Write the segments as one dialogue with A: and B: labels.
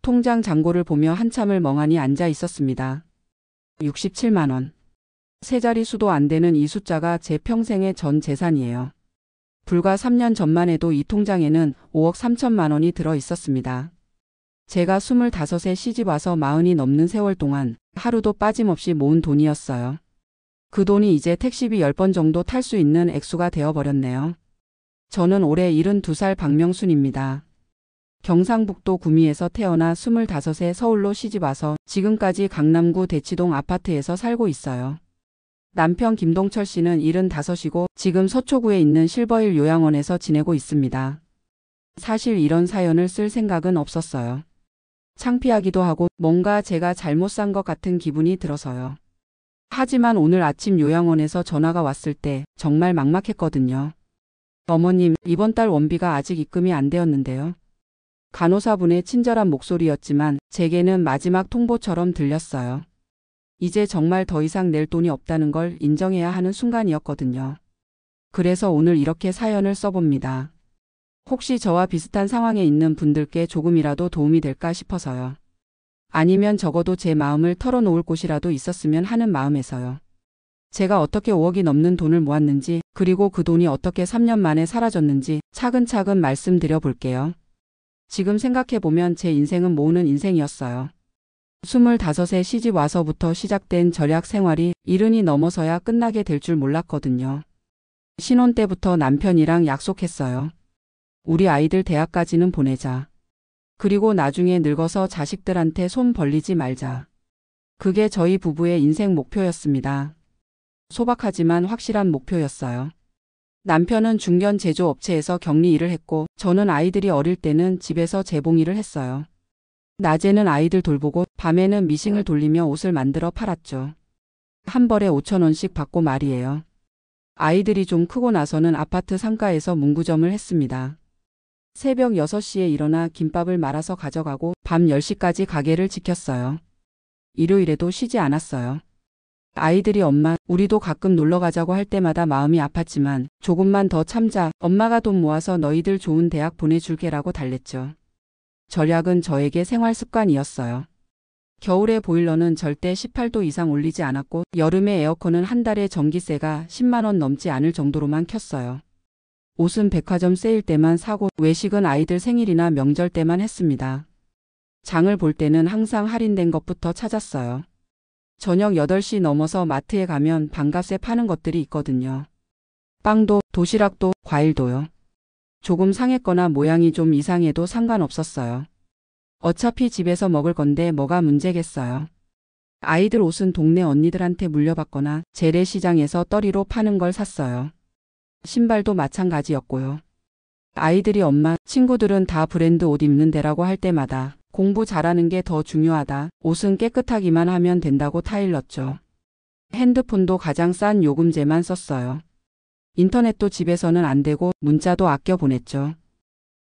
A: 통장 잔고를 보며 한참을 멍하니 앉아 있었습니다. 67만 원. 세 자리 수도 안 되는 이 숫자가 제 평생의 전 재산이에요. 불과 3년 전만 해도 이 통장에는 5억 3천만 원이 들어 있었습니다. 제가 25에 시집 와서 40이 넘는 세월 동안 하루도 빠짐없이 모은 돈이었어요. 그 돈이 이제 택시비 10번 정도 탈 수 있는 액수가 되어버렸네요. 저는 올해 72살 박명순입니다. 경상북도 구미에서 태어나 25에 서울로 시집와서 지금까지 강남구 대치동 아파트에서 살고 있어요. 남편 김동철 씨는 75이고 지금 서초구에 있는 실버힐 요양원에서 지내고 있습니다. 사실 이런 사연을 쓸 생각은 없었어요. 창피하기도 하고 뭔가 제가 잘못 산 것 같은 기분이 들어서요. 하지만 오늘 아침 요양원에서 전화가 왔을 때 정말 막막했거든요. 어머님, 이번 달 원비가 아직 입금이 안 되었는데요. 간호사분의 친절한 목소리였지만 제게는 마지막 통보처럼 들렸어요. 이제 정말 더 이상 낼 돈이 없다는 걸 인정해야 하는 순간이었거든요. 그래서 오늘 이렇게 사연을 써봅니다. 혹시 저와 비슷한 상황에 있는 분들께 조금이라도 도움이 될까 싶어서요. 아니면 적어도 제 마음을 털어놓을 곳이라도 있었으면 하는 마음에서요. 제가 어떻게 5억이 넘는 돈을 모았는지, 그리고 그 돈이 어떻게 3년 만에 사라졌는지 차근차근 말씀드려 볼게요. 지금 생각해보면 제 인생은 모으는 인생이었어요. 25에 시집 와서부터 시작된 절약 생활이 70이 넘어서야 끝나게 될 줄 몰랐거든요. 신혼 때부터 남편이랑 약속했어요. 우리 아이들 대학까지는 보내자. 그리고 나중에 늙어서 자식들한테 손 벌리지 말자. 그게 저희 부부의 인생 목표였습니다. 소박하지만 확실한 목표였어요. 남편은 중견 제조업체에서 격리 일을 했고 저는 아이들이 어릴 때는 집에서 재봉 일을 했어요. 낮에는 아이들 돌보고 밤에는 미싱을 돌리며 옷을 만들어 팔았죠. 한 벌에 5천 원씩 받고 말이에요. 아이들이 좀 크고 나서는 아파트 상가에서 문구점을 했습니다. 새벽 6시에 일어나 김밥을 말아서 가져가고 밤 10시까지 가게를 지켰어요. 일요일에도 쉬지 않았어요. 아이들이 엄마, 우리도 가끔 놀러 가자고 할 때마다 마음이 아팠지만 조금만 더 참자, 엄마가 돈 모아서 너희들 좋은 대학 보내줄게라고 달랬죠. 절약은 저에게 생활 습관이었어요. 겨울에 보일러는 절대 18도 이상 올리지 않았고 여름에 에어컨은 한 달에 전기세가 10만 원 넘지 않을 정도로만 켰어요. 옷은 백화점 세일 때만 사고 외식은 아이들 생일이나 명절 때만 했습니다. 장을 볼 때는 항상 할인된 것부터 찾았어요. 저녁 8시 넘어서 마트에 가면 반값에 파는 것들이 있거든요. 빵도, 도시락도, 과일도요. 조금 상했거나 모양이 좀 이상해도 상관없었어요. 어차피 집에서 먹을 건데 뭐가 문제겠어요. 아이들 옷은 동네 언니들한테 물려받거나 재래시장에서 떨이로 파는 걸 샀어요. 신발도 마찬가지였고요. 아이들이 엄마, 친구들은 다 브랜드 옷 입는 데라고 할 때마다 공부 잘하는 게 더 중요하다. 옷은 깨끗하기만 하면 된다고 타일렀죠. 핸드폰도 가장 싼 요금제만 썼어요. 인터넷도 집에서는 안 되고 문자도 아껴 보냈죠.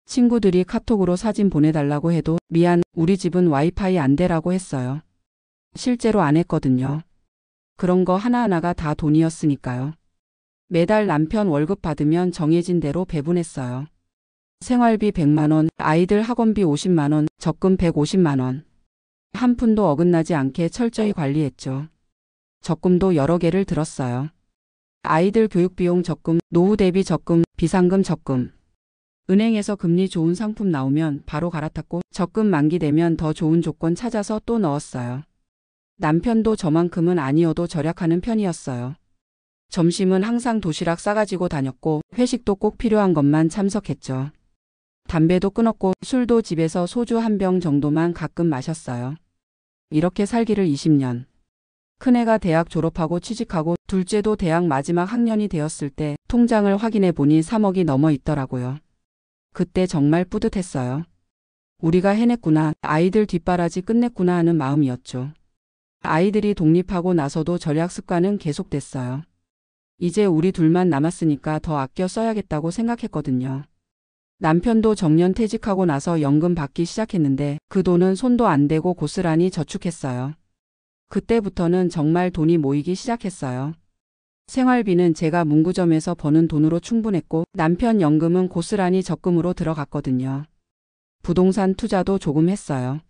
A: 친구들이 카톡으로 사진 보내달라고 해도 미안, 우리 집은 와이파이 안 되라고 했어요. 실제로 안 했거든요. 그런 거 하나하나가 다 돈이었으니까요. 매달 남편 월급 받으면 정해진 대로 배분했어요. 생활비 100만 원, 아이들 학원비 50만 원, 적금 150만 원. 한 푼도 어긋나지 않게 철저히 관리했죠. 적금도 여러 개를 들었어요. 아이들 교육비용 적금, 노후 대비 적금, 비상금 적금. 은행에서 금리 좋은 상품 나오면 바로 갈아탔고 적금 만기되면 더 좋은 조건 찾아서 또 넣었어요. 남편도 저만큼은 아니어도 절약하는 편이었어요. 점심은 항상 도시락 싸가지고 다녔고 회식도 꼭 필요한 것만 참석했죠. 담배도 끊었고 술도 집에서 소주 한 병 정도만 가끔 마셨어요. 이렇게 살기를 20년. 큰애가 대학 졸업하고 취직하고 둘째도 대학 마지막 학년이 되었을 때 통장을 확인해 보니 3억이 넘어 있더라고요. 그때 정말 뿌듯했어요. 우리가 해냈구나, 아이들 뒷바라지 끝냈구나 하는 마음이었죠. 아이들이 독립하고 나서도 절약 습관은 계속됐어요. 이제 우리 둘만 남았으니까 더 아껴 써야겠다고 생각했거든요. 남편도 정년 퇴직하고 나서 연금 받기 시작했는데 그 돈은 손도 안 대고 고스란히 저축했어요. 그때부터는 정말 돈이 모이기 시작했어요. 생활비는 제가 문구점에서 버는 돈으로 충분했고 남편 연금은 고스란히 적금으로 들어갔거든요. 부동산 투자도 조금 했어요.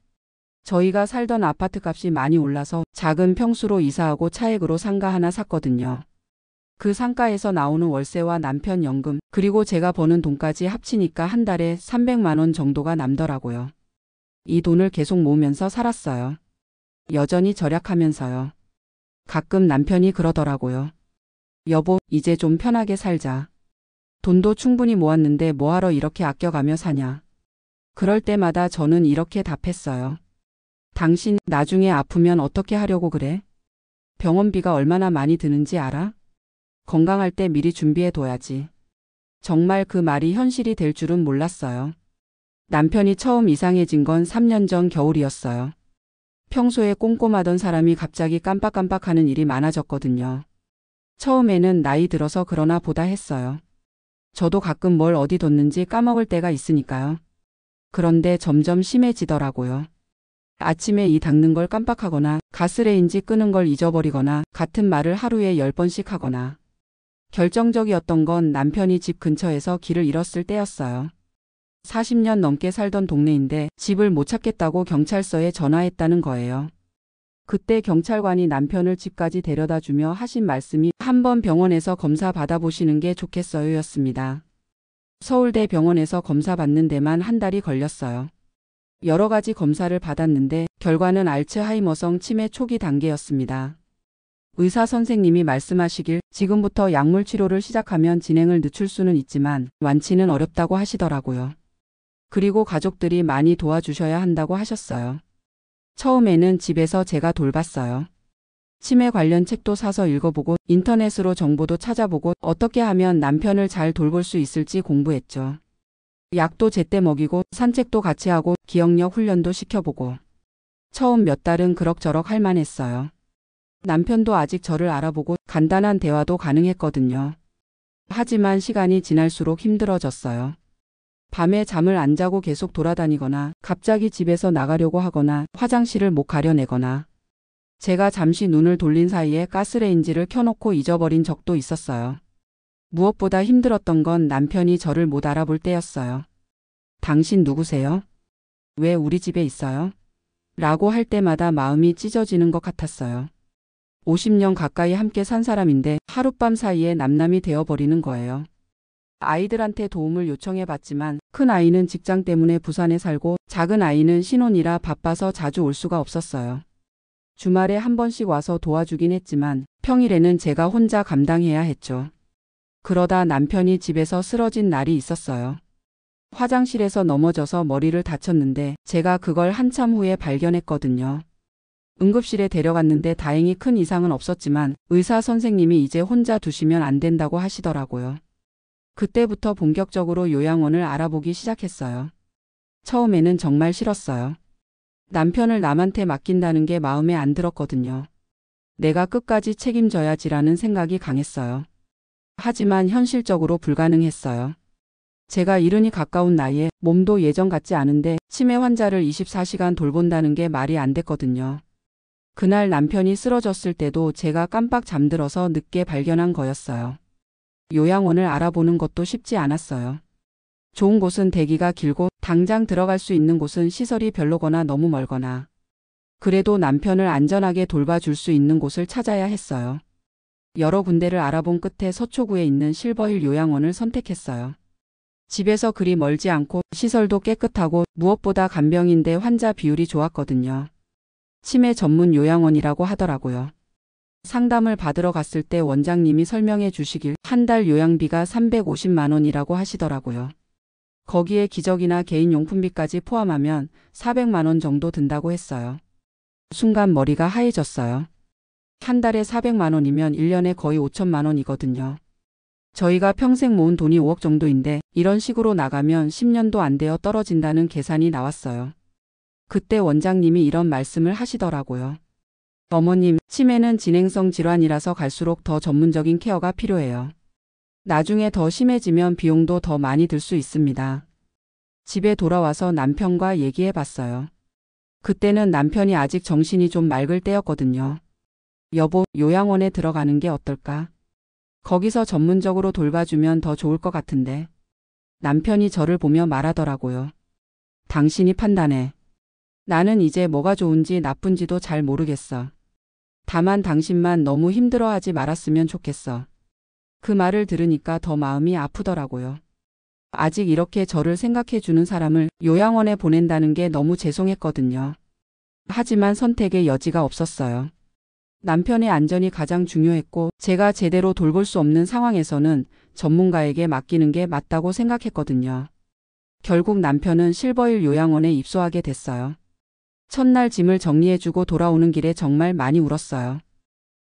A: 저희가 살던 아파트 값이 많이 올라서 작은 평수로 이사하고 차액으로 상가 하나 샀거든요. 그 상가에서 나오는 월세와 남편 연금, 그리고 제가 버는 돈까지 합치니까 한 달에 300만 원 정도가 남더라고요. 이 돈을 계속 모으면서 살았어요. 여전히 절약하면서요. 가끔 남편이 그러더라고요. 여보, 이제 좀 편하게 살자. 돈도 충분히 모았는데 뭐하러 이렇게 아껴가며 사냐. 그럴 때마다 저는 이렇게 답했어요. 당신 나중에 아프면 어떻게 하려고 그래? 병원비가 얼마나 많이 드는지 알아? 건강할 때 미리 준비해둬야지. 정말 그 말이 현실이 될 줄은 몰랐어요. 남편이 처음 이상해진 건 3년 전 겨울이었어요. 평소에 꼼꼼하던 사람이 갑자기 깜빡깜빡하는 일이 많아졌거든요. 처음에는 나이 들어서 그러나 보다 했어요. 저도 가끔 뭘 어디 뒀는지 까먹을 때가 있으니까요. 그런데 점점 심해지더라고요. 아침에 이 닦는 걸 깜빡하거나 가스레인지 끄는 걸 잊어버리거나 같은 말을 하루에 10번씩 하거나. 결정적이었던 건 남편이 집 근처에서 길을 잃었을 때였어요. 40년 넘게 살던 동네인데 집을 못 찾겠다고 경찰서에 전화했다는 거예요. 그때 경찰관이 남편을 집까지 데려다 주며 하신 말씀이 한번 병원에서 검사 받아보시는 게 좋겠어요 였습니다. 서울대 병원에서 검사 받는 데만 한 달이 걸렸어요. 여러 가지 검사를 받았는데 결과는 알츠하이머성 치매 초기 단계였습니다. 의사 선생님이 말씀하시길 지금부터 약물 치료를 시작하면 진행을 늦출 수는 있지만 완치는 어렵다고 하시더라고요. 그리고 가족들이 많이 도와주셔야 한다고 하셨어요. 처음에는 집에서 제가 돌봤어요. 치매 관련 책도 사서 읽어보고 인터넷으로 정보도 찾아보고 어떻게 하면 남편을 잘 돌볼 수 있을지 공부했죠. 약도 제때 먹이고 산책도 같이 하고 기억력 훈련도 시켜보고. 처음 몇 달은 그럭저럭 할만했어요. 남편도 아직 저를 알아보고 간단한 대화도 가능했거든요. 하지만 시간이 지날수록 힘들어졌어요. 밤에 잠을 안 자고 계속 돌아다니거나 갑자기 집에서 나가려고 하거나 화장실을 못 가려내거나 제가 잠시 눈을 돌린 사이에 가스레인지를 켜놓고 잊어버린 적도 있었어요. 무엇보다 힘들었던 건 남편이 저를 못 알아볼 때였어요. 당신 누구세요? 왜 우리 집에 있어요? 라고 할 때마다 마음이 찢어지는 것 같았어요. 50년 가까이 함께 산 사람인데 하룻밤 사이에 남남이 되어버리는 거예요. 아이들한테 도움을 요청해 봤지만 큰 아이는 직장 때문에 부산에 살고 작은 아이는 신혼이라 바빠서 자주 올 수가 없었어요. 주말에 한 번씩 와서 도와주긴 했지만 평일에는 제가 혼자 감당해야 했죠. 그러다 남편이 집에서 쓰러진 날이 있었어요. 화장실에서 넘어져서 머리를 다쳤는데 제가 그걸 한참 후에 발견했거든요. 응급실에 데려갔는데 다행히 큰 이상은 없었지만 의사 선생님이 이제 혼자 두시면 안 된다고 하시더라고요. 그때부터 본격적으로 요양원을 알아보기 시작했어요. 처음에는 정말 싫었어요. 남편을 남한테 맡긴다는 게 마음에 안 들었거든요. 내가 끝까지 책임져야지라는 생각이 강했어요. 하지만 현실적으로 불가능했어요. 제가 이른이 가까운 나이에 몸도 예전 같지 않은데 치매 환자를 24시간 돌본다는 게 말이 안 됐거든요. 그날 남편이 쓰러졌을 때도 제가 깜빡 잠들어서 늦게 발견한 거였어요. 요양원을 알아보는 것도 쉽지 않았어요. 좋은 곳은 대기가 길고 당장 들어갈 수 있는 곳은 시설이 별로거나 너무 멀거나. 그래도 남편을 안전하게 돌봐줄 수 있는 곳을 찾아야 했어요. 여러 군데를 알아본 끝에 서초구에 있는 실버힐 요양원을 선택했어요. 집에서 그리 멀지 않고 시설도 깨끗하고 무엇보다 간병인대 환자 비율이 좋았거든요. 치매 전문 요양원이라고 하더라고요. 상담을 받으러 갔을 때 원장님이 설명해 주시길 한 달 요양비가 350만 원이라고 하시더라고요. 거기에 기저귀나 개인용품비까지 포함하면 400만 원 정도 든다고 했어요. 순간 머리가 하얘졌어요. 한 달에 400만 원이면 1년에 거의 5천만 원이거든요. 저희가 평생 모은 돈이 5억 정도인데 이런 식으로 나가면 10년도 안 되어 떨어진다는 계산이 나왔어요. 그때 원장님이 이런 말씀을 하시더라고요. 어머님, 치매는 진행성 질환이라서 갈수록 더 전문적인 케어가 필요해요. 나중에 더 심해지면 비용도 더 많이 들 수 있습니다. 집에 돌아와서 남편과 얘기해 봤어요. 그때는 남편이 아직 정신이 좀 맑을 때였거든요. 여보, 요양원에 들어가는 게 어떨까? 거기서 전문적으로 돌봐주면 더 좋을 것 같은데. 남편이 저를 보며 말하더라고요. 당신이 판단해. 나는 이제 뭐가 좋은지 나쁜지도 잘 모르겠어. 다만 당신만 너무 힘들어하지 말았으면 좋겠어. 그 말을 들으니까 더 마음이 아프더라고요. 아직 이렇게 저를 생각해 주는 사람을 요양원에 보낸다는 게 너무 죄송했거든요. 하지만 선택의 여지가 없었어요. 남편의 안전이 가장 중요했고 제가 제대로 돌볼 수 없는 상황에서는 전문가에게 맡기는 게 맞다고 생각했거든요. 결국 남편은 실버힐 요양원에 입소하게 됐어요. 첫날 짐을 정리해주고 돌아오는 길에 정말 많이 울었어요.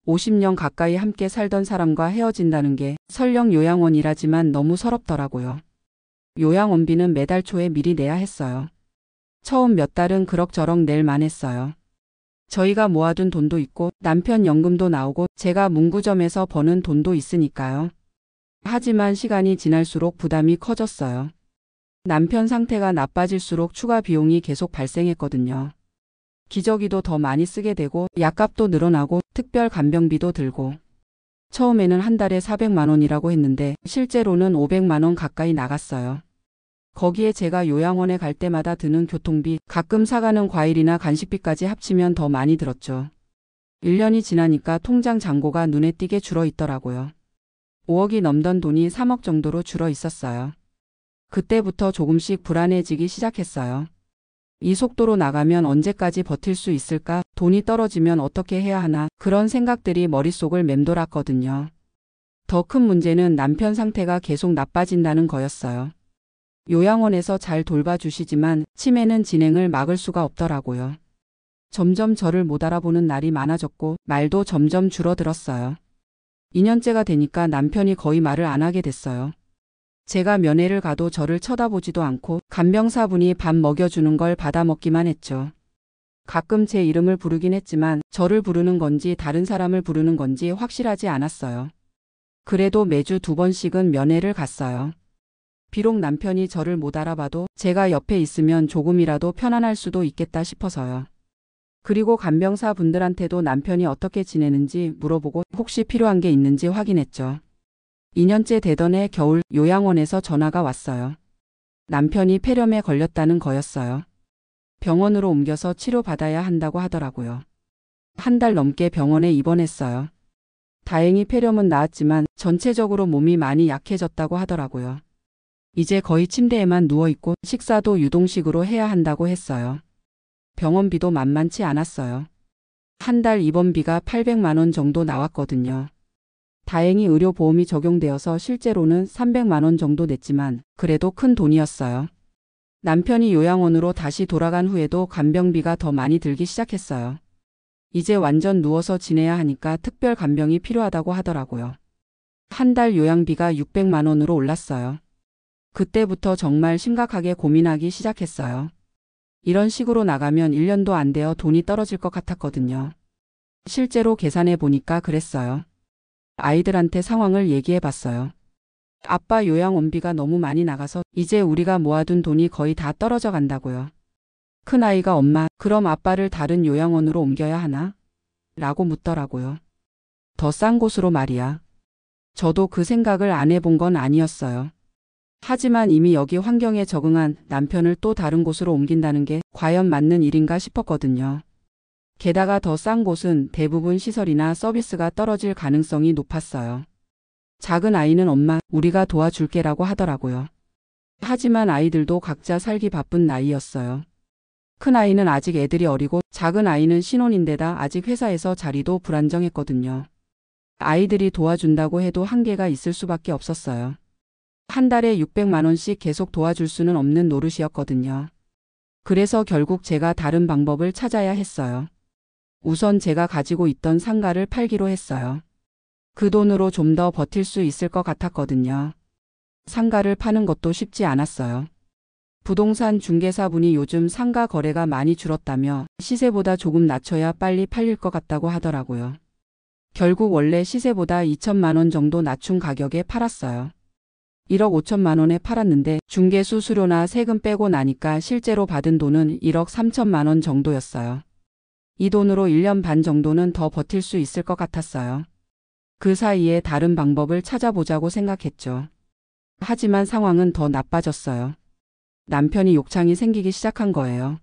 A: 50년 가까이 함께 살던 사람과 헤어진다는 게 설령 요양원이라지만 너무 서럽더라고요. 요양원비는 매달 초에 미리 내야 했어요. 처음 몇 달은 그럭저럭 낼만 했어요. 저희가 모아둔 돈도 있고 남편 연금도 나오고 제가 문구점에서 버는 돈도 있으니까요. 하지만 시간이 지날수록 부담이 커졌어요. 남편 상태가 나빠질수록 추가 비용이 계속 발생했거든요. 기저귀도 더 많이 쓰게 되고 약값도 늘어나고 특별 간병비도 들고 처음에는 한 달에 400만 원이라고 했는데 실제로는 500만 원 가까이 나갔어요. 거기에 제가 요양원에 갈 때마다 드는 교통비, 가끔 사가는 과일이나 간식비까지 합치면 더 많이 들었죠. 1년이 지나니까 통장 잔고가 눈에 띄게 줄어 있더라고요. 5억이 넘던 돈이 3억 정도로 줄어 있었어요. 그때부터 조금씩 불안해지기 시작했어요. 이 속도로 나가면 언제까지 버틸 수 있을까? 돈이 떨어지면 어떻게 해야 하나? 그런 생각들이 머릿속을 맴돌았거든요. 더 큰 문제는 남편 상태가 계속 나빠진다는 거였어요. 요양원에서 잘 돌봐주시지만 치매는 진행을 막을 수가 없더라고요. 점점 저를 못 알아보는 날이 많아졌고 말도 점점 줄어들었어요. 2년째가 되니까 남편이 거의 말을 안 하게 됐어요. 제가 면회를 가도 저를 쳐다보지도 않고 간병사분이 밥 먹여주는 걸 받아먹기만 했죠. 가끔 제 이름을 부르긴 했지만 저를 부르는 건지 다른 사람을 부르는 건지 확실하지 않았어요. 그래도 매주 2번씩은 면회를 갔어요. 비록 남편이 저를 못 알아봐도 제가 옆에 있으면 조금이라도 편안할 수도 있겠다 싶어서요. 그리고 간병사 분들한테도 남편이 어떻게 지내는지 물어보고 혹시 필요한 게 있는지 확인했죠. 2년째 되던 해 겨울 요양원에서 전화가 왔어요. 남편이 폐렴에 걸렸다는 거였어요. 병원으로 옮겨서 치료받아야 한다고 하더라고요. 한 달 넘게 병원에 입원했어요. 다행히 폐렴은 나았지만 전체적으로 몸이 많이 약해졌다고 하더라고요. 이제 거의 침대에만 누워있고 식사도 유동식으로 해야 한다고 했어요. 병원비도 만만치 않았어요. 한 달 입원비가 800만 원 정도 나왔거든요. 다행히 의료보험이 적용되어서 실제로는 300만 원 정도 냈지만 그래도 큰 돈이었어요. 남편이 요양원으로 다시 돌아간 후에도 간병비가 더 많이 들기 시작했어요. 이제 완전 누워서 지내야 하니까 특별 간병이 필요하다고 하더라고요. 한 달 요양비가 600만 원으로 올랐어요. 그때부터 정말 심각하게 고민하기 시작했어요. 이런 식으로 나가면 1년도 안 되어 돈이 떨어질 것 같았거든요. 실제로 계산해 보니까 그랬어요. 아이들한테 상황을 얘기해 봤어요. 아빠 요양원비가 너무 많이 나가서 이제 우리가 모아둔 돈이 거의 다 떨어져 간다고요. 큰아이가 엄마, 그럼 아빠를 다른 요양원으로 옮겨야 하나? 라고 묻더라고요. 더 싼 곳으로 말이야. 저도 그 생각을 안 해본 건 아니었어요. 하지만 이미 여기 환경에 적응한 남편을 또 다른 곳으로 옮긴다는 게 과연 맞는 일인가 싶었거든요. 게다가 더 싼 곳은 대부분 시설이나 서비스가 떨어질 가능성이 높았어요. 작은 아이는 엄마, 우리가 도와줄게라고 하더라고요. 하지만 아이들도 각자 살기 바쁜 나이였어요. 큰 아이는 아직 애들이 어리고 작은 아이는 신혼인데다 아직 회사에서 자리도 불안정했거든요. 아이들이 도와준다고 해도 한계가 있을 수밖에 없었어요. 한 달에 600만 원씩 계속 도와줄 수는 없는 노릇이었거든요. 그래서 결국 제가 다른 방법을 찾아야 했어요. 우선 제가 가지고 있던 상가를 팔기로 했어요. 그 돈으로 좀 더 버틸 수 있을 것 같았거든요. 상가를 파는 것도 쉽지 않았어요. 부동산 중개사분이 요즘 상가 거래가 많이 줄었다며 시세보다 조금 낮춰야 빨리 팔릴 것 같다고 하더라고요. 결국 원래 시세보다 2천만 원 정도 낮춘 가격에 팔았어요. 1억 5천만 원에 팔았는데 중개 수수료나 세금 빼고 나니까 실제로 받은 돈은 1억 3천만 원 정도였어요. 이 돈으로 1년 반 정도는 더 버틸 수 있을 것 같았어요. 그 사이에 다른 방법을 찾아보자고 생각했죠. 하지만 상황은 더 나빠졌어요. 남편이 욕창이 생기기 시작한 거예요.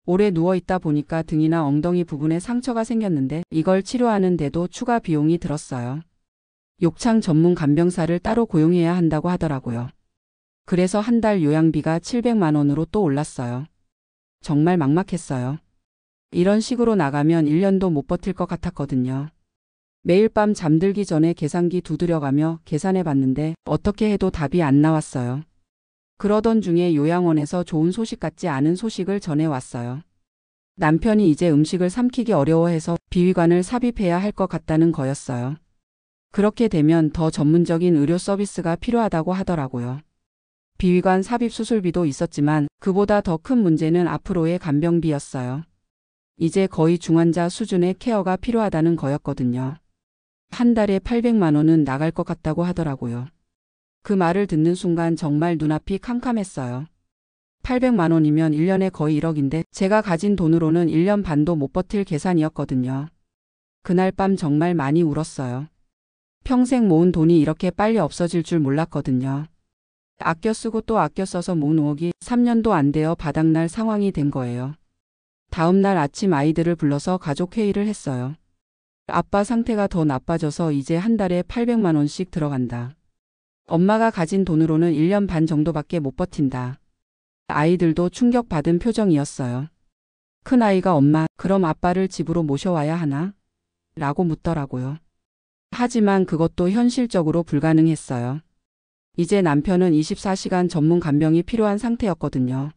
A: 오래 누워있다 보니까 등이나 엉덩이 부분에 상처가 생겼는데 이걸 치료하는데도 추가 비용이 들었어요. 욕창 전문 간병사를 따로 고용해야 한다고 하더라고요. 그래서 한 달 요양비가 700만 원으로 또 올랐어요. 정말 막막했어요. 이런 식으로 나가면 1년도 못 버틸 것 같았거든요. 매일 밤 잠들기 전에 계산기 두드려가며 계산해 봤는데 어떻게 해도 답이 안 나왔어요. 그러던 중에 요양원에서 좋은 소식 같지 않은 소식을 전해왔어요. 남편이 이제 음식을 삼키기 어려워해서 비위관을 삽입해야 할 것 같다는 거였어요. 그렇게 되면 더 전문적인 의료 서비스가 필요하다고 하더라고요. 비위관 삽입 수술비도 있었지만 그보다 더 큰 문제는 앞으로의 간병비였어요. 이제 거의 중환자 수준의 케어가 필요하다는 거였거든요. 한 달에 800만 원은 나갈 것 같다고 하더라고요. 그 말을 듣는 순간 정말 눈앞이 캄캄했어요. 800만 원이면 1년에 거의 1억인데 제가 가진 돈으로는 1년 반도 못 버틸 계산이었거든요. 그날 밤 정말 많이 울었어요. 평생 모은 돈이 이렇게 빨리 없어질 줄 몰랐거든요. 아껴 쓰고 또 아껴 써서 모은 5억이 3년도 안 되어 바닥날 상황이 된 거예요. 다음 날 아침 아이들을 불러서 가족 회의를 했어요. 아빠 상태가 더 나빠져서 이제 한 달에 800만 원씩 들어간다. 엄마가 가진 돈으로는 1년 반 정도밖에 못 버틴다. 아이들도 충격받은 표정이었어요. 큰아이가 엄마, 그럼 아빠를 집으로 모셔와야 하나? 라고 묻더라고요. 하지만 그것도 현실적으로 불가능했어요. 이제 남편은 24시간 전문 간병이 필요한 상태였거든요.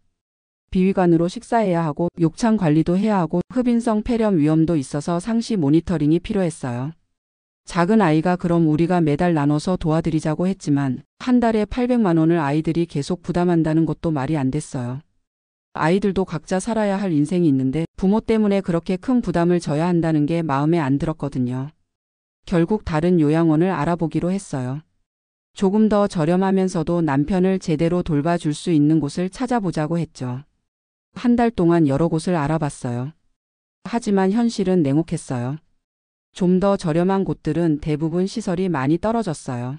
A: 비위관으로 식사해야 하고 욕창 관리도 해야 하고 흡인성 폐렴 위험도 있어서 상시 모니터링이 필요했어요. 작은 아이가 그럼 우리가 매달 나눠서 도와드리자고 했지만 한 달에 800만 원을 아이들이 계속 부담한다는 것도 말이 안 됐어요. 아이들도 각자 살아야 할 인생이 있는데 부모 때문에 그렇게 큰 부담을 져야 한다는 게 마음에 안 들었거든요. 결국 다른 요양원을 알아보기로 했어요. 조금 더 저렴하면서도 남편을 제대로 돌봐줄 수 있는 곳을 찾아보자고 했죠. 한 달 동안 여러 곳을 알아봤어요. 하지만 현실은 냉혹했어요. 좀 더 저렴한 곳들은 대부분 시설이 많이 떨어졌어요.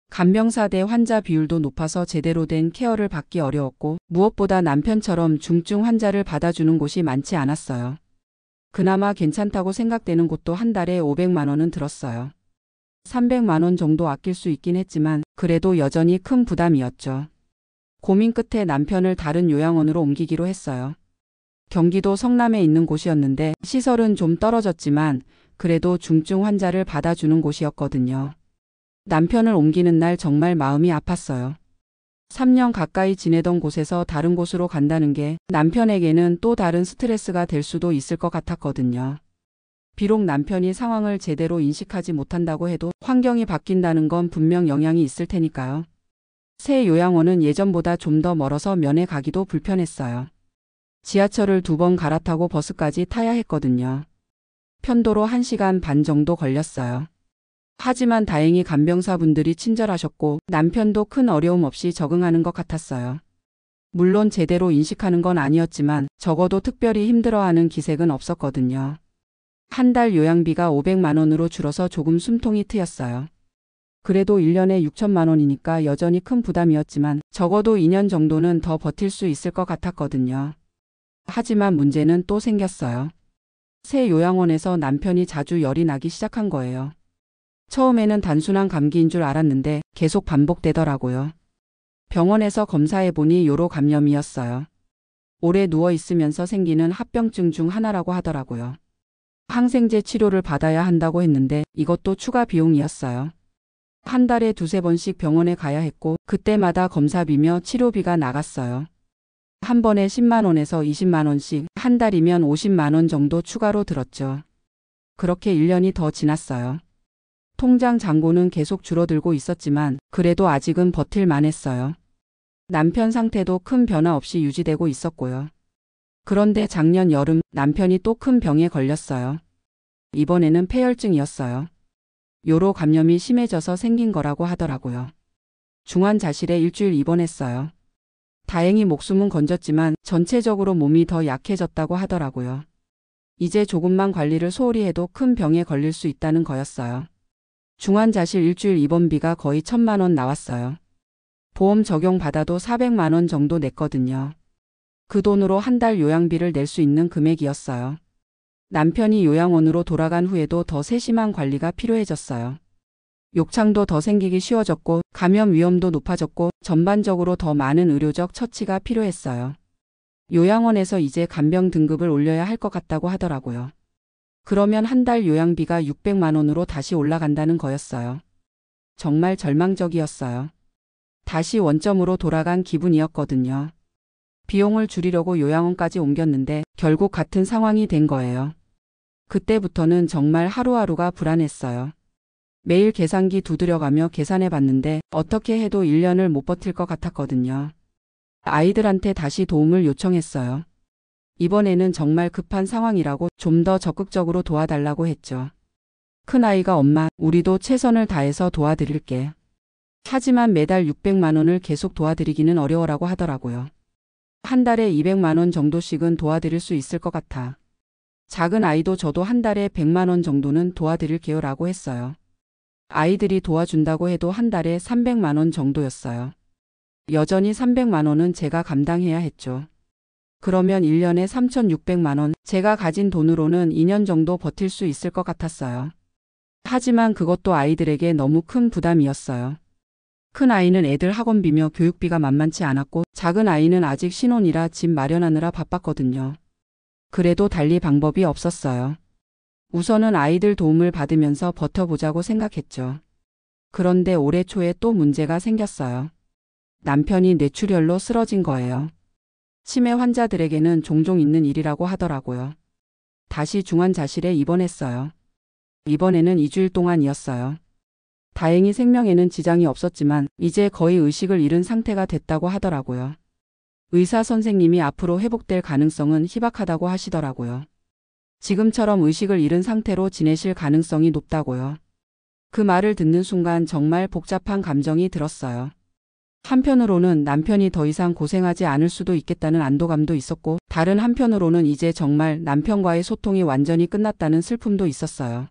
A: 간병사 대 환자 비율도 높아서 제대로 된 케어를 받기 어려웠고 무엇보다 남편처럼 중증 환자를 받아주는 곳이 많지 않았어요. 그나마 괜찮다고 생각되는 곳도 한 달에 500만 원은 들었어요. 300만 원 정도 아낄 수 있긴 했지만 그래도 여전히 큰 부담이었죠. 고민 끝에 남편을 다른 요양원으로 옮기기로 했어요. 경기도 성남에 있는 곳이었는데 시설은 좀 떨어졌지만 그래도 중증 환자를 받아주는 곳이었거든요. 남편을 옮기는 날 정말 마음이 아팠어요. 3년 가까이 지내던 곳에서 다른 곳으로 간다는 게 남편에게는 또 다른 스트레스가 될 수도 있을 것 같았거든요. 비록 남편이 상황을 제대로 인식하지 못한다고 해도 환경이 바뀐다는 건 분명 영향이 있을 테니까요. 새 요양원은 예전보다 좀 더 멀어서 면회 가기도 불편했어요. 지하철을 2번 갈아타고 버스까지 타야 했거든요. 편도로 1시간 반 정도 걸렸어요. 하지만 다행히 간병사분들이 친절하셨고 남편도 큰 어려움 없이 적응하는 것 같았어요. 물론 제대로 인식하는 건 아니었지만 적어도 특별히 힘들어하는 기색은 없었거든요. 한 달 요양비가 500만 원으로 줄어서 조금 숨통이 트였어요. 그래도 1년에 6천만 원이니까 여전히 큰 부담이었지만 적어도 2년 정도는 더 버틸 수 있을 것 같았거든요. 하지만 문제는 또 생겼어요. 새 요양원에서 남편이 자주 열이 나기 시작한 거예요. 처음에는 단순한 감기인 줄 알았는데 계속 반복되더라고요. 병원에서 검사해보니 요로 감염이었어요. 오래 누워있으면서 생기는 합병증 중 하나라고 하더라고요. 항생제 치료를 받아야 한다고 했는데 이것도 추가 비용이었어요. 한 달에 2~3번씩 병원에 가야 했고 그때마다 검사비며 치료비가 나갔어요. 한 번에 10만 원에서 20만 원씩 한 달이면 50만 원 정도 추가로 들었죠. 그렇게 1년이 더 지났어요. 통장 잔고는 계속 줄어들고 있었지만 그래도 아직은 버틸 만했어요. 남편 상태도 큰 변화 없이 유지되고 있었고요. 그런데 작년 여름 남편이 또 큰 병에 걸렸어요. 이번에는 폐혈증이었어요. 요로 감염이 심해져서 생긴 거라고 하더라고요. 중환자실에 일주일 입원했어요. 다행히 목숨은 건졌지만 전체적으로 몸이 더 약해졌다고 하더라고요. 이제 조금만 관리를 소홀히 해도 큰 병에 걸릴 수 있다는 거였어요. 중환자실 일주일 입원비가 거의 1,000만 원 나왔어요. 보험 적용 받아도 400만 원 정도 냈거든요. 그 돈으로 한 달 요양비를 낼 수 있는 금액이었어요. 남편이 요양원으로 돌아간 후에도 더 세심한 관리가 필요해졌어요. 욕창도 더 생기기 쉬워졌고 감염 위험도 높아졌고 전반적으로 더 많은 의료적 처치가 필요했어요. 요양원에서 이제 간병 등급을 올려야 할 것 같다고 하더라고요. 그러면 한 달 요양비가 600만 원으로 다시 올라간다는 거였어요. 정말 절망적이었어요. 다시 원점으로 돌아간 기분이었거든요. 비용을 줄이려고 요양원까지 옮겼는데 결국 같은 상황이 된 거예요. 그때부터는 정말 하루하루가 불안했어요. 매일 계산기 두드려가며 계산해 봤는데 어떻게 해도 1년을 못 버틸 것 같았거든요. 아이들한테 다시 도움을 요청했어요. 이번에는 정말 급한 상황이라고 좀 더 적극적으로 도와달라고 했죠. 큰아이가 엄마, 우리도 최선을 다해서 도와드릴게. 하지만 매달 600만 원을 계속 도와드리기는 어려워라고 하더라고요. 한 달에 200만 원 정도씩은 도와드릴 수 있을 것 같아. 작은 아이도 저도 한 달에 100만 원 정도는 도와드릴게요 라고 했어요. 아이들이 도와준다고 해도 한 달에 300만 원 정도였어요. 여전히 300만 원은 제가 감당해야 했죠. 그러면 1년에 3,600만 원, 제가 가진 돈으로는 2년 정도 버틸 수 있을 것 같았어요. 하지만 그것도 아이들에게 너무 큰 부담이었어요. 큰 아이는 애들 학원비며 교육비가 만만치 않았고 작은 아이는 아직 신혼이라 집 마련하느라 바빴거든요. 그래도 달리 방법이 없었어요. 우선은 아이들 도움을 받으면서 버텨보자고 생각했죠. 그런데 올해 초에 또 문제가 생겼어요. 남편이 뇌출혈로 쓰러진 거예요. 치매 환자들에게는 종종 있는 일이라고 하더라고요. 다시 중환자실에 입원했어요. 이번에는 2주일 동안이었어요. 다행히 생명에는 지장이 없었지만 이제 거의 의식을 잃은 상태가 됐다고 하더라고요. 의사 선생님이 앞으로 회복될 가능성은 희박하다고 하시더라고요. 지금처럼 의식을 잃은 상태로 지내실 가능성이 높다고요. 그 말을 듣는 순간 정말 복잡한 감정이 들었어요. 한편으로는 남편이 더 이상 고생하지 않을 수도 있겠다는 안도감도 있었고 다른 한편으로는 이제 정말 남편과의 소통이 완전히 끝났다는 슬픔도 있었어요.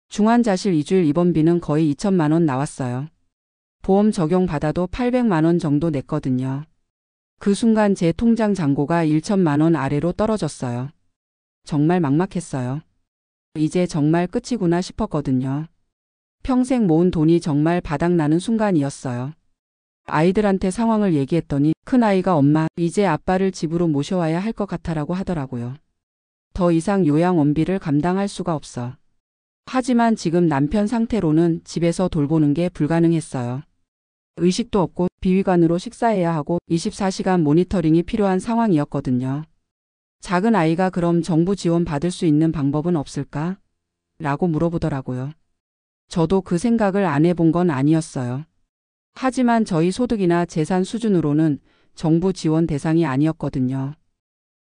A: 중환자실 2주일 입원비는 거의 2천만 원 나왔어요. 보험 적용 받아도 800만 원 정도 냈거든요. 그 순간 제 통장 잔고가 1천만 원 아래로 떨어졌어요. 정말 막막했어요. 이제 정말 끝이구나 싶었거든요. 평생 모은 돈이 정말 바닥나는 순간이었어요. 아이들한테 상황을 얘기했더니 큰아이가 엄마, 이제 아빠를 집으로 모셔와야 할 것 같아라고 하더라고요. 더 이상 요양원비를 감당할 수가 없어. 하지만 지금 남편 상태로는 집에서 돌보는 게 불가능했어요. 의식도 없고 비위관으로 식사해야 하고 24시간 모니터링이 필요한 상황이었거든요. 작은 아이가 그럼 정부 지원 받을 수 있는 방법은 없을까? 라고 물어보더라고요. 저도 그 생각을 안 해본 건 아니었어요. 하지만 저희 소득이나 재산 수준으로는 정부 지원 대상이 아니었거든요.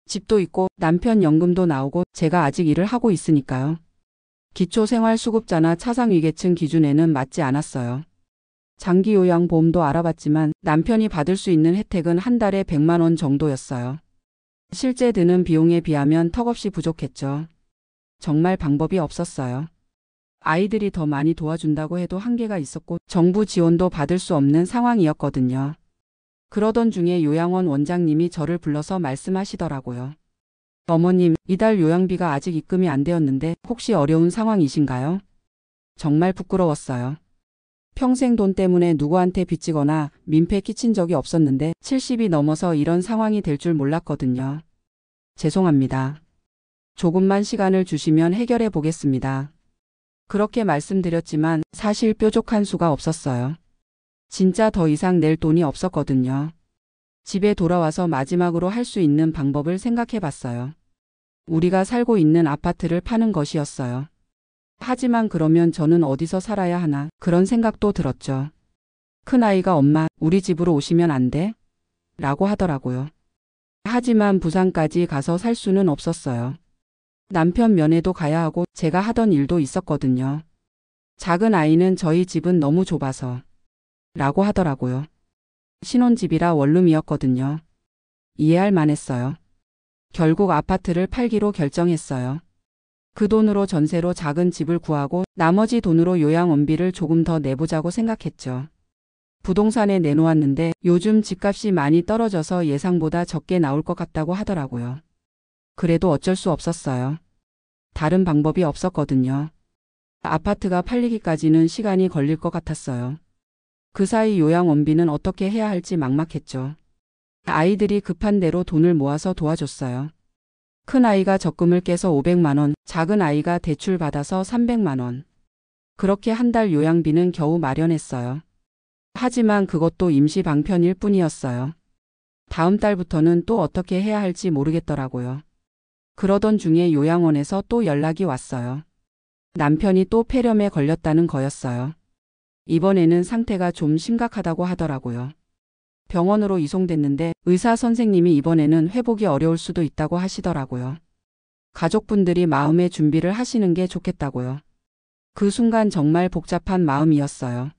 A: 집도 있고 남편 연금도 나오고 제가 아직 일을 하고 있으니까요. 기초생활수급자나 차상위계층 기준에는 맞지 않았어요. 장기요양보험도 알아봤지만 남편이 받을 수 있는 혜택은 한 달에 100만 원 정도였어요. 실제 드는 비용에 비하면 턱없이 부족했죠. 정말 방법이 없었어요. 아이들이 더 많이 도와준다고 해도 한계가 있었고 정부 지원도 받을 수 없는 상황이었거든요. 그러던 중에 요양원 원장님이 저를 불러서 말씀하시더라고요. 어머님, 이달 요양비가 아직 입금이 안 되었는데 혹시 어려운 상황이신가요? 정말 부끄러웠어요. 평생 돈 때문에 누구한테 빚지거나 민폐 끼친 적이 없었는데 70이 넘어서 이런 상황이 될 줄 몰랐거든요. 죄송합니다. 조금만 시간을 주시면 해결해 보겠습니다. 그렇게 말씀드렸지만 사실 뾰족한 수가 없었어요. 진짜 더 이상 낼 돈이 없었거든요. 집에 돌아와서 마지막으로 할 수 있는 방법을 생각해 봤어요. 우리가 살고 있는 아파트를 파는 것이었어요. 하지만 그러면 저는 어디서 살아야 하나 그런 생각도 들었죠. 큰아이가 엄마, 우리 집으로 오시면 안 돼? 라고 하더라고요. 하지만 부산까지 가서 살 수는 없었어요. 남편 면회도 가야 하고 제가 하던 일도 있었거든요. 작은 아이는 저희 집은 너무 좁아서 라고 하더라고요. 신혼집이라 원룸이었거든요. 이해할 만했어요. 결국 아파트를 팔기로 결정했어요. 그 돈으로 전세로 작은 집을 구하고 나머지 돈으로 요양원비를 조금 더 내보자고 생각했죠. 부동산에 내놓았는데 요즘 집값이 많이 떨어져서 예상보다 적게 나올 것 같다고 하더라고요. 그래도 어쩔 수 없었어요. 다른 방법이 없었거든요. 아파트가 팔리기까지는 시간이 걸릴 것 같았어요. 그 사이 요양원비는 어떻게 해야 할지 막막했죠. 아이들이 급한 대로 돈을 모아서 도와줬어요. 큰 아이가 적금을 깨서 500만 원, 작은 아이가 대출 받아서 300만 원. 그렇게 한 달 요양비는 겨우 마련했어요. 하지만 그것도 임시 방편일 뿐이었어요. 다음 달부터는 또 어떻게 해야 할지 모르겠더라고요. 그러던 중에 요양원에서 또 연락이 왔어요. 남편이 또 폐렴에 걸렸다는 거였어요. 이번에는 상태가 좀 심각하다고 하더라고요. 병원으로 이송됐는데 의사 선생님이 이번에는 회복이 어려울 수도 있다고 하시더라고요. 가족분들이 마음의 준비를 하시는 게 좋겠다고요. 그 순간 정말 복잡한 마음이었어요.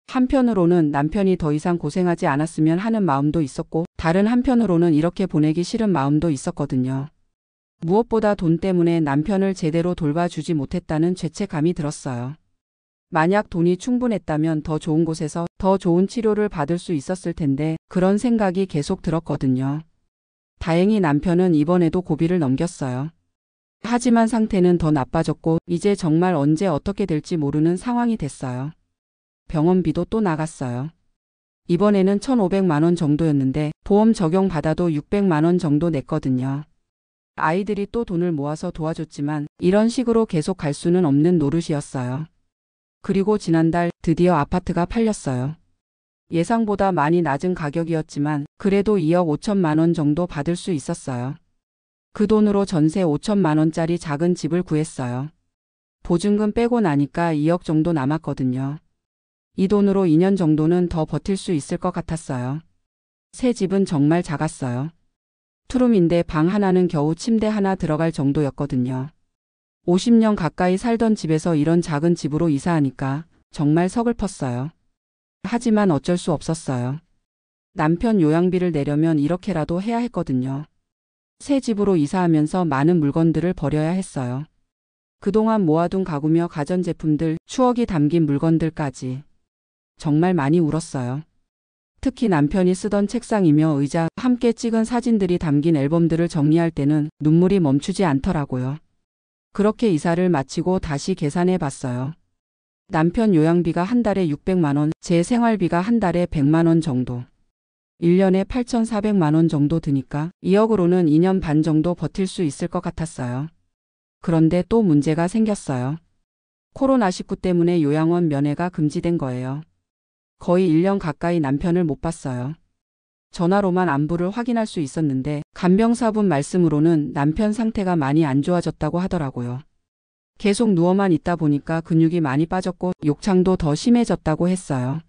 A: 한편으로는 남편이 더 이상 고생하지 않았으면 하는 마음도 있었고, 다른 한편으로는 이렇게 보내기 싫은 마음도 있었거든요. 무엇보다 돈 때문에 남편을 제대로 돌봐주지 못했다는 죄책감이 들었어요. 만약 돈이 충분했다면 더 좋은 곳에서 더 좋은 치료를 받을 수 있었을 텐데 그런 생각이 계속 들었거든요. 다행히 남편은 이번에도 고비를 넘겼어요. 하지만 상태는 더 나빠졌고 이제 정말 언제 어떻게 될지 모르는 상황이 됐어요. 병원비도 또 나갔어요. 이번에는 1,500만 원 정도였는데 보험 적용 받아도 600만 원 정도 냈거든요. 아이들이 또 돈을 모아서 도와줬지만 이런 식으로 계속 갈 수는 없는 노릇이었어요. 그리고 지난달 드디어 아파트가 팔렸어요. 예상보다 많이 낮은 가격이었지만 그래도 2억 5천만 원 정도 받을 수 있었어요. 그 돈으로 전세 5천만 원짜리 작은 집을 구했어요. 보증금 빼고 나니까 2억 정도 남았거든요. 이 돈으로 2년 정도는 더 버틸 수 있을 것 같았어요. 새 집은 정말 작았어요. 투룸인데 방 하나는 겨우 침대 하나 들어갈 정도였거든요. 50년 가까이 살던 집에서 이런 작은 집으로 이사하니까 정말 서글펐어요. 하지만 어쩔 수 없었어요. 남편 요양비를 내려면 이렇게라도 해야 했거든요. 새 집으로 이사하면서 많은 물건들을 버려야 했어요. 그동안 모아둔 가구며 가전제품들, 추억이 담긴 물건들까지. 정말 많이 울었어요. 특히 남편이 쓰던 책상이며 의자, 함께 찍은 사진들이 담긴 앨범들을 정리할 때는 눈물이 멈추지 않더라고요. 그렇게 이사를 마치고 다시 계산해 봤어요. 남편 요양비가 한 달에 600만 원, 제 생활비가 한 달에 100만 원 정도. 1년에 8,400만 원 정도 드니까 2억으로는 2년 반 정도 버틸 수 있을 것 같았어요. 그런데 또 문제가 생겼어요. 코로나19 때문에 요양원 면회가 금지된 거예요. 거의 1년 가까이 남편을 못 봤어요. 전화로만 안부를 확인할 수 있었는데 간병사분 말씀으로는 남편 상태가 많이 안 좋아졌다고 하더라고요. 계속 누워만 있다 보니까 근육이 많이 빠졌고 욕창도 더 심해졌다고 했어요.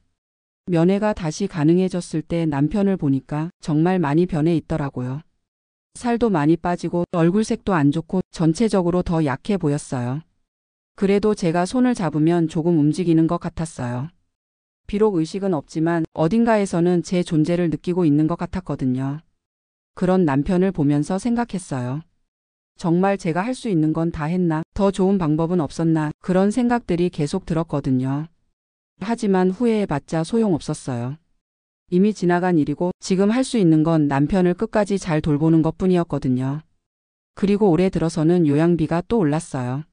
A: 면회가 다시 가능해졌을 때 남편을 보니까 정말 많이 변해 있더라고요. 살도 많이 빠지고 얼굴색도 안 좋고 전체적으로 더 약해 보였어요. 그래도 제가 손을 잡으면 조금 움직이는 것 같았어요. 비록 의식은 없지만 어딘가에서는 제 존재를 느끼고 있는 것 같았거든요. 그런 남편을 보면서 생각했어요. 정말 제가 할 수 있는 건 다 했나? 더 좋은 방법은 없었나? 그런 생각들이 계속 들었거든요. 하지만 후회해봤자 소용없었어요. 이미 지나간 일이고 지금 할 수 있는 건 남편을 끝까지 잘 돌보는 것뿐이었거든요. 그리고 올해 들어서는 요양비가 또 올랐어요.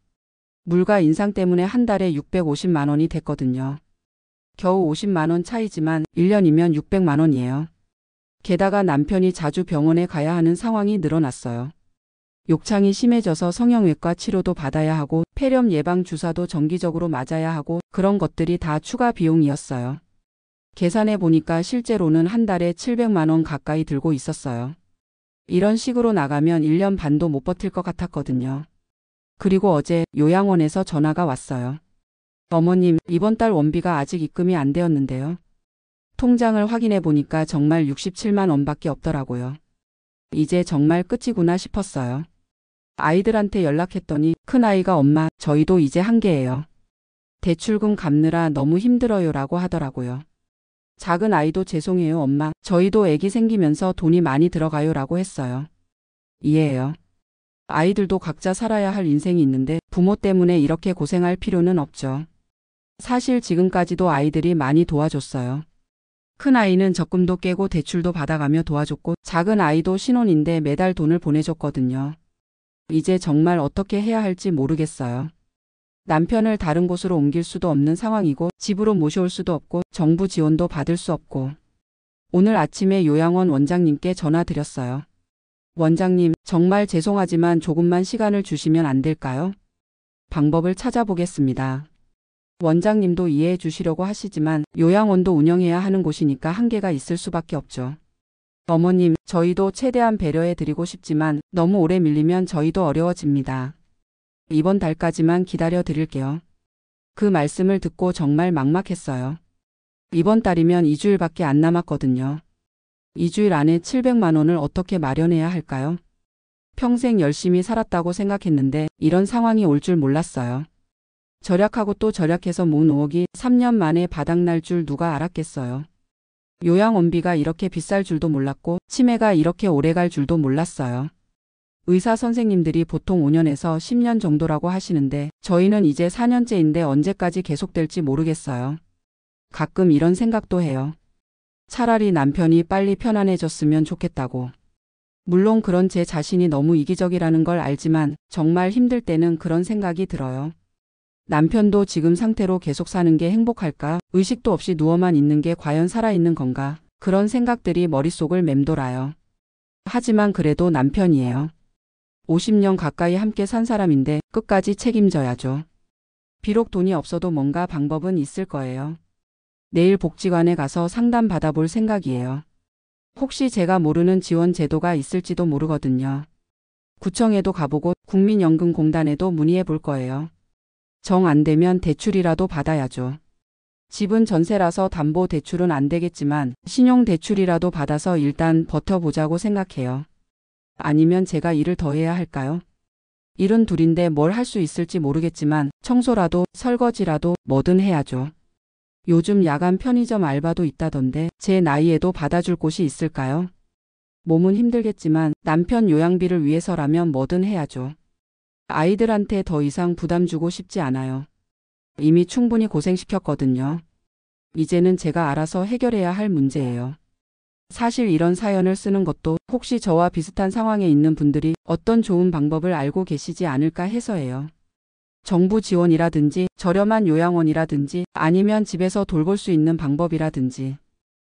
A: 물가 인상 때문에 한 달에 650만 원이 됐거든요. 겨우 50만 원 차이지만 1년이면 600만 원이에요. 게다가 남편이 자주 병원에 가야 하는 상황이 늘어났어요. 욕창이 심해져서 성형외과 치료도 받아야 하고 폐렴 예방 주사도 정기적으로 맞아야 하고 그런 것들이 다 추가 비용이었어요. 계산해 보니까 실제로는 한 달에 700만 원 가까이 들고 있었어요. 이런 식으로 나가면 1년 반도 못 버틸 것 같았거든요. 그리고 어제 요양원에서 전화가 왔어요. 어머님, 이번 달 원비가 아직 입금이 안 되었는데요. 통장을 확인해 보니까 정말 67만 원밖에 없더라고요. 이제 정말 끝이구나 싶었어요. 아이들한테 연락했더니 큰아이가 엄마, 저희도 이제 한계예요. 대출금 갚느라 너무 힘들어요라고 하더라고요. 작은 아이도 죄송해요 엄마, 저희도 애기 생기면서 돈이 많이 들어가요라고 했어요. 이해해요. 아이들도 각자 살아야 할 인생이 있는데 부모 때문에 이렇게 고생할 필요는 없죠. 사실 지금까지도 아이들이 많이 도와줬어요. 큰 아이는 적금도 깨고 대출도 받아가며 도와줬고 작은 아이도 신혼인데 매달 돈을 보내줬거든요. 이제 정말 어떻게 해야 할지 모르겠어요. 남편을 다른 곳으로 옮길 수도 없는 상황이고 집으로 모셔올 수도 없고 정부 지원도 받을 수 없고 오늘 아침에 요양원 원장님께 전화 드렸어요. 원장님, 정말 죄송하지만 조금만 시간을 주시면 안 될까요? 방법을 찾아보겠습니다. 원장님도 이해해 주시려고 하시지만 요양원도 운영해야 하는 곳이니까 한계가 있을 수밖에 없죠. 어머님, 저희도 최대한 배려해 드리고 싶지만 너무 오래 밀리면 저희도 어려워집니다. 이번 달까지만 기다려 드릴게요. 그 말씀을 듣고 정말 막막했어요. 이번 달이면 2주일밖에 안 남았거든요. 2주일 안에 700만 원을 어떻게 마련해야 할까요? 평생 열심히 살았다고 생각했는데 이런 상황이 올 줄 몰랐어요. 절약하고 또 절약해서 모은 5억이 3년 만에 바닥날 줄 누가 알았겠어요. 요양원비가 이렇게 비쌀 줄도 몰랐고 치매가 이렇게 오래 갈 줄도 몰랐어요. 의사 선생님들이 보통 5년에서 10년 정도라고 하시는데 저희는 이제 4년째인데 언제까지 계속될지 모르겠어요. 가끔 이런 생각도 해요. 차라리 남편이 빨리 편안해졌으면 좋겠다고. 물론 그런 제 자신이 너무 이기적이라는 걸 알지만 정말 힘들 때는 그런 생각이 들어요. 남편도 지금 상태로 계속 사는 게 행복할까? 의식도 없이 누워만 있는 게 과연 살아있는 건가? 그런 생각들이 머릿속을 맴돌아요. 하지만 그래도 남편이에요. 50년 가까이 함께 산 사람인데 끝까지 책임져야죠. 비록 돈이 없어도 뭔가 방법은 있을 거예요. 내일 복지관에 가서 상담 받아볼 생각이에요. 혹시 제가 모르는 지원 제도가 있을지도 모르거든요. 구청에도 가보고 국민연금공단에도 문의해 볼 거예요. 정 안 되면 대출이라도 받아야죠. 집은 전세라서 담보 대출은 안 되겠지만 신용대출이라도 받아서 일단 버텨보자고 생각해요. 아니면 제가 일을 더 해야 할까요? 일은 둘인데 뭘 할 수 있을지 모르겠지만 청소라도 설거지라도 뭐든 해야죠. 요즘 야간 편의점 알바도 있다던데 제 나이에도 받아줄 곳이 있을까요? 몸은 힘들겠지만 남편 요양비를 위해서라면 뭐든 해야죠. 아이들한테 더 이상 부담 주고 싶지 않아요. 이미 충분히 고생시켰거든요. 이제는 제가 알아서 해결해야 할 문제예요. 사실 이런 사연을 쓰는 것도 혹시 저와 비슷한 상황에 있는 분들이 어떤 좋은 방법을 알고 계시지 않을까 해서예요. 정부 지원이라든지 저렴한 요양원이라든지 아니면 집에서 돌볼 수 있는 방법이라든지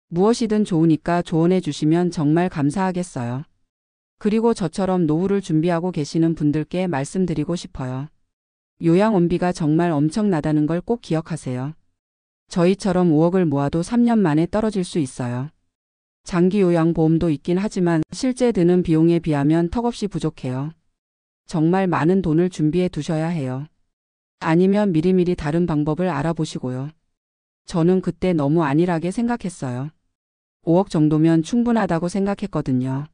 A: 무엇이든 좋으니까 조언해 주시면 정말 감사하겠어요. 그리고 저처럼 노후를 준비하고 계시는 분들께 말씀드리고 싶어요. 요양원비가 정말 엄청나다는 걸 꼭 기억하세요. 저희처럼 5억을 모아도 3년 만에 떨어질 수 있어요. 장기 요양보험도 있긴 하지만 실제 드는 비용에 비하면 턱없이 부족해요. 정말 많은 돈을 준비해 두셔야 해요. 아니면 미리미리 다른 방법을 알아보시고요. 저는 그때 너무 안일하게 생각했어요. 5억 정도면 충분하다고 생각했거든요.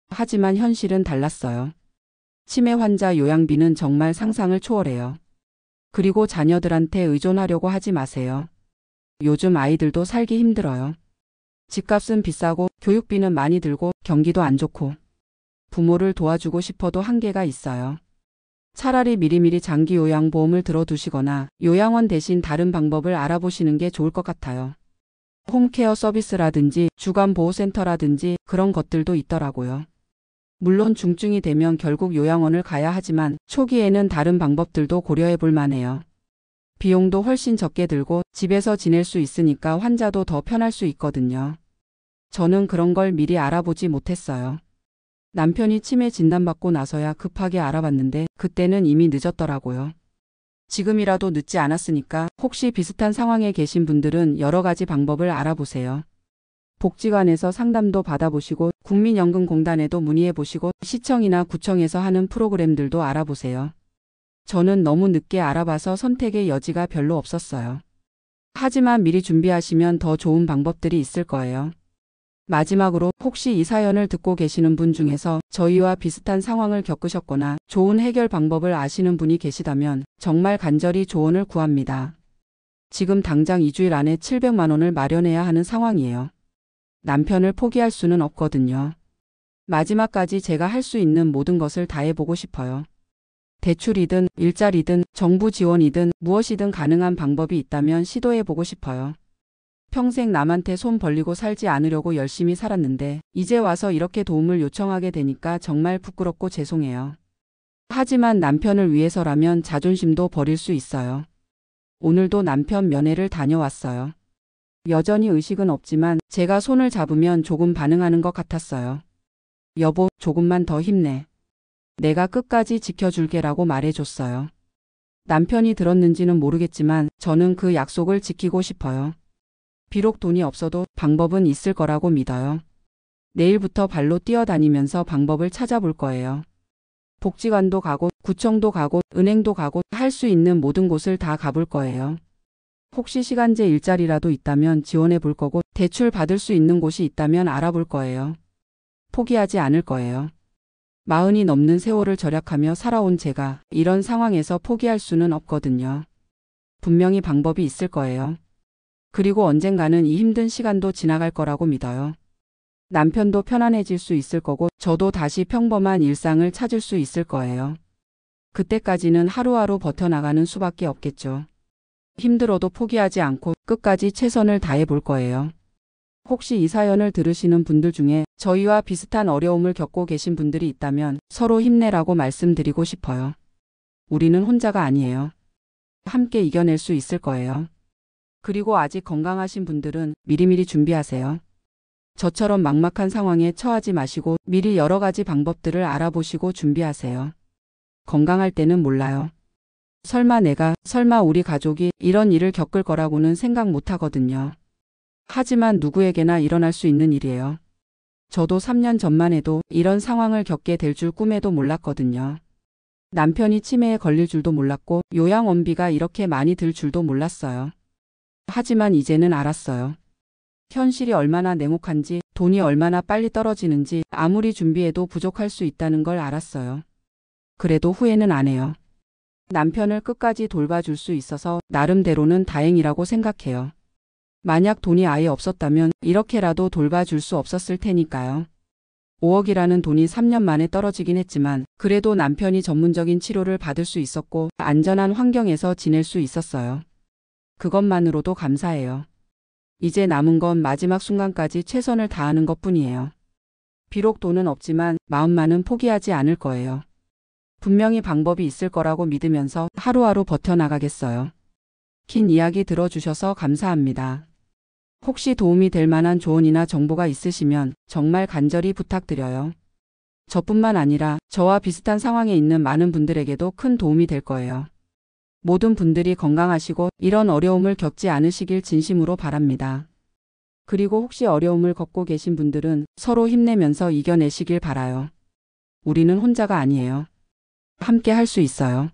A: 하지만 현실은 달랐어요. 치매 환자 요양비는 정말 상상을 초월해요. 그리고 자녀들한테 의존하려고 하지 마세요. 요즘 아이들도 살기 힘들어요. 집값은 비싸고 교육비는 많이 들고 경기도 안 좋고 부모를 도와주고 싶어도 한계가 있어요. 차라리 미리미리 장기 요양보험을 들어두시거나 요양원 대신 다른 방법을 알아보시는 게 좋을 것 같아요. 홈케어 서비스라든지 주간보호센터라든지 그런 것들도 있더라고요. 물론 중증이 되면 결국 요양원을 가야 하지만 초기에는 다른 방법들도 고려해 볼 만해요. 비용도 훨씬 적게 들고 집에서 지낼 수 있으니까 환자도 더 편할 수 있거든요. 저는 그런 걸 미리 알아보지 못했어요. 남편이 치매 진단받고 나서야 급하게 알아봤는데 그때는 이미 늦었더라고요. 지금이라도 늦지 않았으니까 혹시 비슷한 상황에 계신 분들은 여러 가지 방법을 알아보세요. 복지관에서 상담도 받아보시고 국민연금공단에도 문의해보시고 시청이나 구청에서 하는 프로그램들도 알아보세요. 저는 너무 늦게 알아봐서 선택의 여지가 별로 없었어요. 하지만 미리 준비하시면 더 좋은 방법들이 있을 거예요. 마지막으로 혹시 이 사연을 듣고 계시는 분 중에서 저희와 비슷한 상황을 겪으셨거나 좋은 해결 방법을 아시는 분이 계시다면 정말 간절히 조언을 구합니다. 지금 당장 2주일 안에 700만 원을 마련해야 하는 상황이에요. 남편을 포기할 수는 없거든요. 마지막까지 제가 할 수 있는 모든 것을 다 해보고 싶어요. 대출이든 일자리든 정부 지원이든 무엇이든 가능한 방법이 있다면 시도해보고 싶어요. 평생 남한테 손 벌리고 살지 않으려고 열심히 살았는데 이제 와서 이렇게 도움을 요청하게 되니까 정말 부끄럽고 죄송해요. 하지만 남편을 위해서라면 자존심도 버릴 수 있어요. 오늘도 남편 면회를 다녀왔어요. 여전히 의식은 없지만 제가 손을 잡으면 조금 반응하는 것 같았어요. 여보, 조금만 더 힘내. 내가 끝까지 지켜줄게라고 말해줬어요. 남편이 들었는지는 모르겠지만 저는 그 약속을 지키고 싶어요. 비록 돈이 없어도 방법은 있을 거라고 믿어요. 내일부터 발로 뛰어다니면서 방법을 찾아볼 거예요. 복지관도 가고 구청도 가고 은행도 가고 할 수 있는 모든 곳을 다 가볼 거예요. 혹시 시간제 일자리라도 있다면 지원해 볼 거고 대출 받을 수 있는 곳이 있다면 알아볼 거예요. 포기하지 않을 거예요. 40이 넘는 세월을 절약하며 살아온 제가 이런 상황에서 포기할 수는 없거든요. 분명히 방법이 있을 거예요. 그리고 언젠가는 이 힘든 시간도 지나갈 거라고 믿어요. 남편도 편안해질 수 있을 거고 저도 다시 평범한 일상을 찾을 수 있을 거예요. 그때까지는 하루하루 버텨나가는 수밖에 없겠죠. 힘들어도 포기하지 않고 끝까지 최선을 다해 볼 거예요. 혹시 이 사연을 들으시는 분들 중에 저희와 비슷한 어려움을 겪고 계신 분들이 있다면 서로 힘내라고 말씀드리고 싶어요. 우리는 혼자가 아니에요. 함께 이겨낼 수 있을 거예요. 그리고 아직 건강하신 분들은 미리미리 준비하세요. 저처럼 막막한 상황에 처하지 마시고 미리 여러 가지 방법들을 알아보시고 준비하세요. 건강할 때는 몰라요. 설마 우리 가족이 이런 일을 겪을 거라고는 생각 못 하거든요. 하지만 누구에게나 일어날 수 있는 일이에요. 저도 3년 전만 해도 이런 상황을 겪게 될 줄 꿈에도 몰랐거든요. 남편이 치매에 걸릴 줄도 몰랐고 요양원비가 이렇게 많이 들 줄도 몰랐어요. 하지만 이제는 알았어요. 현실이 얼마나 냉혹한지, 돈이 얼마나 빨리 떨어지는지 아무리 준비해도 부족할 수 있다는 걸 알았어요. 그래도 후회는 안 해요. 남편을 끝까지 돌봐줄 수 있어서 나름대로는 다행이라고 생각해요. 만약 돈이 아예 없었다면 이렇게라도 돌봐줄 수 없었을 테니까요. 5억이라는 돈이 3년 만에 떨어지긴 했지만 그래도 남편이 전문적인 치료를 받을 수 있었고 안전한 환경에서 지낼 수 있었어요. 그것만으로도 감사해요. 이제 남은 건 마지막 순간까지 최선을 다하는 것뿐이에요. 비록 돈은 없지만 마음만은 포기하지 않을 거예요. 분명히 방법이 있을 거라고 믿으면서 하루하루 버텨나가겠어요. 긴 이야기 들어주셔서 감사합니다. 혹시 도움이 될 만한 조언이나 정보가 있으시면 정말 간절히 부탁드려요. 저뿐만 아니라 저와 비슷한 상황에 있는 많은 분들에게도 큰 도움이 될 거예요. 모든 분들이 건강하시고 이런 어려움을 겪지 않으시길 진심으로 바랍니다. 그리고 혹시 어려움을 겪고 계신 분들은 서로 힘내면서 이겨내시길 바라요. 우리는 혼자가 아니에요. 함께 할 수 있어요.